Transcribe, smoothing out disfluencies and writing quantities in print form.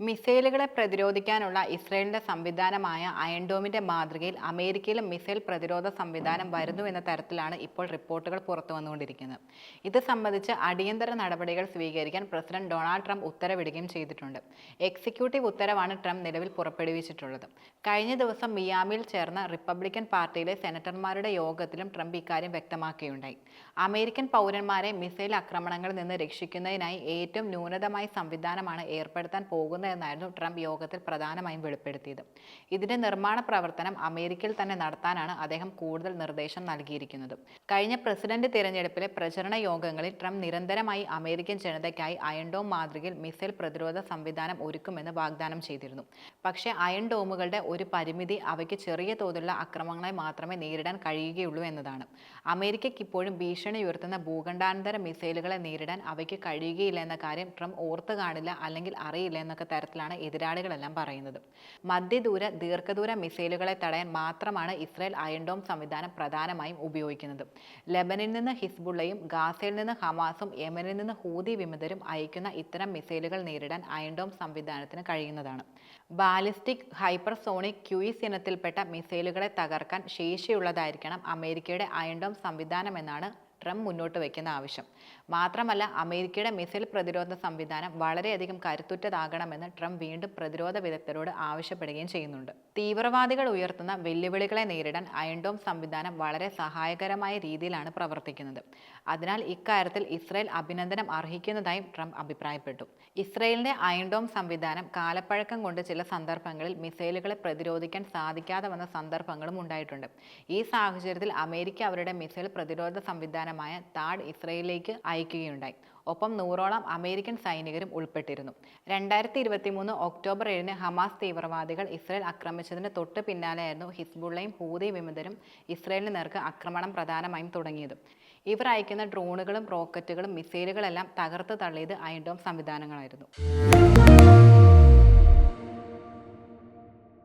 മിസൈലുകളെ പ്രതിരോധിക്കാനുള്ള ഇസ്രയേലിന്റെ സംവിധാനമായ അയൺ ഡോമിന്റെ മാതൃകയിൽ അമേരിക്കയിലും മിസൈൽ പ്രതിരോധ സംവിധാനം വരുന്നു എന്ന തരത്തിലാണ് ഇപ്പോൾ റിപ്പോർട്ടുകൾ പുറത്തു വന്നുകൊണ്ടിരിക്കുന്നത്. ഇത് സംബന്ധിച്ച് അടിയന്തര നടപടികൾ സ്വീകരിക്കാൻ പ്രസിഡന്റ് ഡൊണാൾഡ് ട്രംപ് ഉത്തരവിടുകയും ചെയ്തിട്ടുണ്ട്. എക്സിക്യൂട്ടീവ് ഉത്തരവാണ് ട്രംപ് നിലവിൽ പുറപ്പെടുവിച്ചിട്ടുള്ളത്. കഴിഞ്ഞ ദിവസം മിയാമിയിൽ ചേർന്ന റിപ്പബ്ലിക്കൻ പാർട്ടിയിലെ സെനറ്റർമാരുടെ യോഗത്തിലും ട്രംപ് ഇക്കാര്യം വ്യക്തമാക്കുകയുണ്ടായി. അമേരിക്കൻ പൗരന്മാരെ മിസൈൽ ആക്രമണങ്ങളിൽ നിന്ന് രക്ഷിക്കുന്നതിനായി ഏറ്റവും ന്യൂനതമായ സംവിധാനമാണ് ഏർപ്പെടുത്താൻ പോകുന്നത് എന്നായിരുന്നു ട്രംപ് യോഗത്തിൽ പ്രധാനമായും വെളിപ്പെടുത്തിയത്. ഇതിന്റെ നിർമ്മാണ പ്രവർത്തനം അമേരിക്കയിൽ തന്നെ നടത്താനാണ് അദ്ദേഹം കൂടുതൽ നിർദ്ദേശം നൽകിയിരിക്കുന്നത്. കഴിഞ്ഞ പ്രസിഡന്റ് തിരഞ്ഞെടുപ്പിലെ പ്രചരണ യോഗങ്ങളിൽ ട്രംപ് നിരന്തരമായി അമേരിക്കൻ ജനതയ്ക്കായി അയൺ ഡോം മാതൃകയിൽ മിസൈൽ പ്രതിരോധ സംവിധാനം ഒരുക്കുമെന്ന് വാഗ്ദാനം ചെയ്തിരുന്നു. പക്ഷേ അയൺ ഡോമുകളുടെ ഒരു പരിമിതി അവയ്ക്ക് ചെറിയ തോതിലുള്ള ആക്രമണങ്ങളെ മാത്രമേ നേരിടാൻ കഴിയുകയുള്ളൂ എന്നതാണ്. അമേരിക്കയ്ക്ക് ഇപ്പോഴും ഭീഷണി ഉയർത്തുന്ന ഭൂഖണ്ഡാന്തര മിസൈലുകളെ നേരിടാൻ അവയ്ക്ക് കഴിയുകയില്ല എന്ന കാര്യം ട്രംപ് ഓർത്തു കാണില്ല, അല്ലെങ്കിൽ അറിയില്ല എന്നൊക്കെ തരത്തിലാണ് എതിരാളികളെല്ലാം പറയുന്നത്. മധ്യദൂര ദീർഘദൂര മിസൈലുകളെ തടയാൻ മാത്രമാണ് ഇസ്രായേൽ അയൺ ഡോം സംവിധാനം പ്രധാനമായും ഉപയോഗിക്കുന്നത്. ലെബനിൽ നിന്ന് ഹിസ്ബുള്ളയും ഗാസയിൽ നിന്ന് ഹമാസും യമനിൽ നിന്ന് ഹൂതി വിമതരും അയക്കുന്ന ഇത്തരം മിസൈലുകൾ നേരിടാൻ അയൺ ഡോം സംവിധാനത്തിന് കഴിയുന്നതാണ്. ബാലിസ്റ്റിക് ഹൈപ്പർസോണിക് ക്രൂയിസ് ഇനത്തിൽപ്പെട്ട മിസൈലുകളെ തകർക്കാൻ ശേഷിയുള്ളതായിരിക്കണം അമേരിക്കയുടെ അയൺ ഡോം സംവിധാനം എന്നാണ് ട്രംപ് മുന്നോട്ട് വയ്ക്കുന്ന ആവശ്യം. മാത്രമല്ല, അമേരിക്കയുടെ മിസൈൽ പ്രതിരോധ സംവിധാനം വളരെയധികം കരുത്തുറ്റതാകണമെന്ന് ട്രംപ് വീണ്ടും പ്രതിരോധ വിദഗ്ധരോട് ആവശ്യപ്പെടുകയും ചെയ്യുന്നുണ്ട്. തീവ്രവാദികൾ ഉയർത്തുന്ന വെല്ലുവിളികളെ നേരിടാൻ അയൺ ഡോം സംവിധാനം വളരെ സഹായകരമായ രീതിയിലാണ് പ്രവർത്തിക്കുന്നത്. അതിനാൽ ഇക്കാര്യത്തിൽ ഇസ്രായേൽ അഭിനന്ദനം അർഹിക്കുന്നതായും ട്രംപ് അഭിപ്രായപ്പെട്ടു. ഇസ്രായേലിന്റെ അയൺ ഡോം സംവിധാനം കാലപ്പഴക്കം കൊണ്ട് ചില സന്ദർഭങ്ങളിൽ മിസൈലുകളെ പ്രതിരോധിക്കാൻ സാധിക്കാതെ വന്ന സന്ദർഭങ്ങളും ഉണ്ടായിട്ടുണ്ട്. ഈ സാഹചര്യത്തിൽ അമേരിക്ക അവരുടെ മിസൈൽ പ്രതിരോധ സംവിധാനമായ താഡ് ഇസ്രായേലിലേക്ക് അയക്കുകയുണ്ടായി. ഒപ്പം 100ഓളം അമേരിക്കൻ സൈനികരും ഉൾപ്പെട്ടിരുന്നു. 2023 ഒക്ടോബർ 7 ഹമാസ് തീവ്രവാദികൾ ഇസ്രായേൽ ആക്രമിച്ചതിന് തൊട്ട് പിന്നാലെയായിരുന്നു ഹിസ്ബുള്ളയും ഹൂതി വിമതരും ഇസ്രായേലിന് നേർക്ക് ആക്രമണം പ്രധാനമായും തുടങ്ങിയത്. ഇവർ അയക്കുന്ന ഡ്രോണുകളും റോക്കറ്റുകളും മിസൈലുകളെല്ലാം തകർത്ത് തള്ളിയത് അയൺ ഡോം സംവിധാനങ്ങളായിരുന്നു.